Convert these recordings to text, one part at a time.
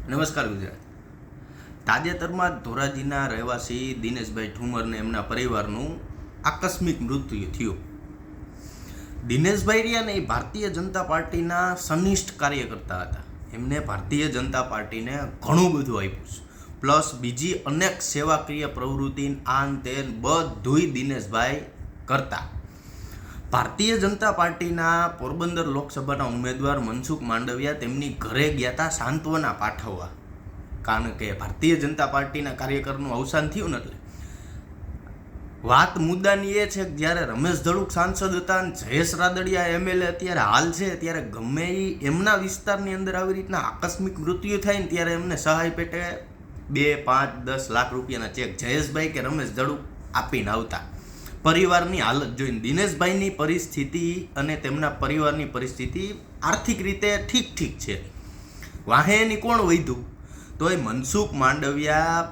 નમસ્કાર ગુજરાત. તાજેતરમાં ધોરાજીના રહેવાસી દિનેશભાઈ ઠુમરને એમના પરિવારનું આકસ્મિક મૃત્યુ થયું. દિનેશભાઈ રહ્યા ને એ ભારતીય જનતા પાર્ટીના સનિષ્ઠ કાર્યકર્તા હતા. એમને ભારતીય જનતા પાર્ટીને ઘણું બધું આપ્યું છે, પ્લસ બીજી અનેક સેવાકીય પ્રવૃત્તિ આન તેન બધુંય દિનેશભાઈ કરતા. ભારતીય જનતા પાર્ટીના પોરબંદર લોકસભાના ઉમેદવાર મનસુખ માંડવિયા તેમની ઘરે ગયા હતા સાંત્વના પાઠવવા, કારણ કે ભારતીય જનતા પાર્ટીના કાર્યકરનું અવસાન થયું ને એટલે વાત મુદ્દાની એ છે કે જ્યારે રમેશ ધડુક સાંસદ હતા અને જયેશ રાદડિયા એમએલએ અત્યારે હાલ છે, ત્યારે ગમે એ એમના વિસ્તારની અંદર આવી રીતના આકસ્મિક મૃત્યુ થાય ને ત્યારે એમને સહાય પેટે 2, 5, 10 લાખ રૂપિયાના ચેક જયેશભાઈ કે રમેશ ધડુક આપીને આવતા. પરિવારની હાલત જોઈને દિનેશભાઈની પરિસ્થિતિ અને તેમના પરિવારની પરિસ્થિતિ આર્થિક રીતે ઠીક છે. વાહે એની કોણ વધ્યું તો એ મનસુખ માંડવિયા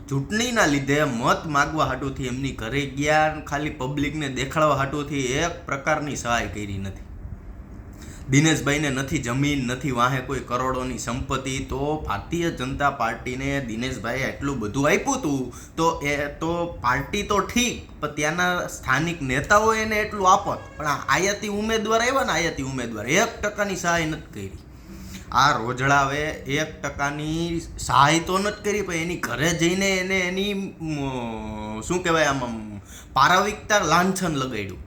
ચૂંટણીના લીધે મત માગવા હાટુથી એમની ઘરે ગયા, ખાલી પબ્લિકને દેખાડવા હાટુથી એક પ્રકારની સહાય કરી નથી. દિનેશભાઈને નથી જમીન, નથી વાહે કોઈ કરોડોની સંપત્તિ, તો ભારતીય જનતા પાર્ટીને દિનેશભાઈએ એટલું બધું આપ્યું હતું તો પાર્ટી તો ઠીક, પણ ત્યાંના સ્થાનિક નેતાઓ એને એટલું આપત, પણ આયાતી ઉમેદવાર આવ્યા ને આયાતી ઉમેદવાર 1% સહાય નથી કરી. આ રોજડાવે 1% સહાય તો નથી કરી, પણ એની ઘરે જઈને એને એની શું કહેવાય આમાં પારાવિકતા લાંછન લગાડ્યું.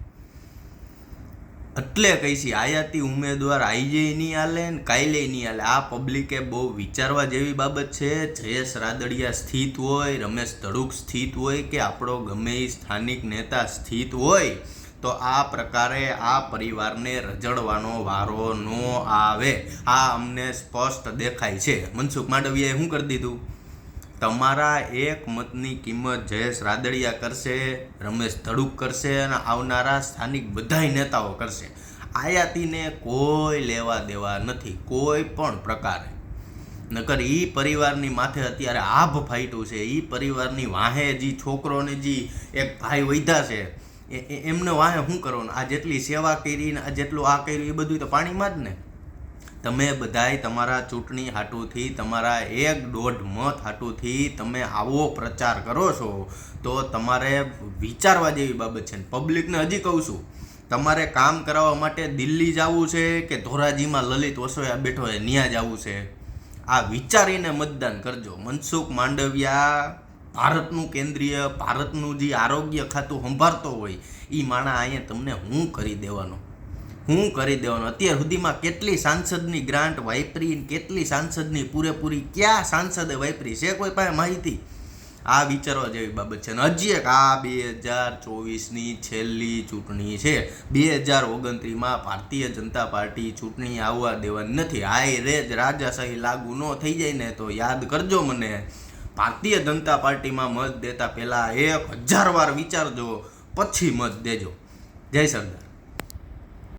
એટલે કહીશી આયાતી ઉમેદવાર આઈએ નહીં હાલે ને કાલે નહીં હાલે. આ પબ્લિકે બહુ વિચારવા જેવી બાબત છે. જયેશ રાદડિયા સ્થિત હોય, રમેશ ધડુક સ્થિત હોય કે આપણો ગમે એ સ્થાનિક નેતા સ્થિત હોય તો આ પ્રકારે આ પરિવારને રજડવાનો વારો ન આવે. આ અમને સ્પષ્ટ દેખાય છે. મનસુખ માંડવિયાએ શું કરી દીધું? તમારા એક મતની કિંમત જયેશ રાદડિયા કરશે, રમેશ ધડુક કરશે અને આવનારા સ્થાનિક બધાય નેતાઓ કરશે. આયાતીને કોઈ લેવા દેવા નથી કોઈ પણ પ્રકારે. નકર એ પરિવારની માથે અત્યારે આભ ફાટ્યું છે. એ પરિવારની વાહે જે છોકરોને જે એક ભાઈ વધ્યા છે એમને વાહે શું કરવાનું? આ જેટલી સેવા કરી ને આ જેટલું આ કર્યું એ બધું તો પાણીમાં જ ને. તમે બધાય તમારા ચૂંટણી હાટુથી, તમારા 1-1.5 મત હાટુથી તમે આવો પ્રચાર કરો છો તો તમારે વિચારવા જેવી બાબત છે. પબ્લિકને હજી કહું છું, તમારે કામ કરાવવા માટે દિલ્હી જવું છે કે ધોરાજીમાં લલિત વસોયા બેઠો હોય ત્યાં જવું છે, આ વિચારીને મતદાન કરજો. મનસુખ માંડવિયા ભારતનું કેન્દ્રીય, ભારતનું જે આરોગ્ય ખાતું સંભાળતો હોય એ માણા અહીંયા તમને હું કરી દેવાનો? અત્યાર સુધીમાં કેટલી સાંસદની ગ્રાન્ટ વાપરી, કેટલી સાંસદની પૂરેપૂરી ક્યાં સાંસદે વાપરી છે? કોઈ પાસે માહિતી? આ વિચારવા જેવી બાબત છે. અને હજી એક આ 2024ની છેલ્લી ચૂંટણી છે. 2029માં ભારતીય જનતા પાર્ટી ચૂંટણી આવવા દેવાની નથી. હાય રે રાજાશાહી લાગુ ન થઈ જાય ને તો યાદ કરજો મને. ભારતીય જનતા પાર્ટીમાં મત દેતા પહેલાં 1000 વાર વિચારજો, પછી મત દેજો. જય સરદાર.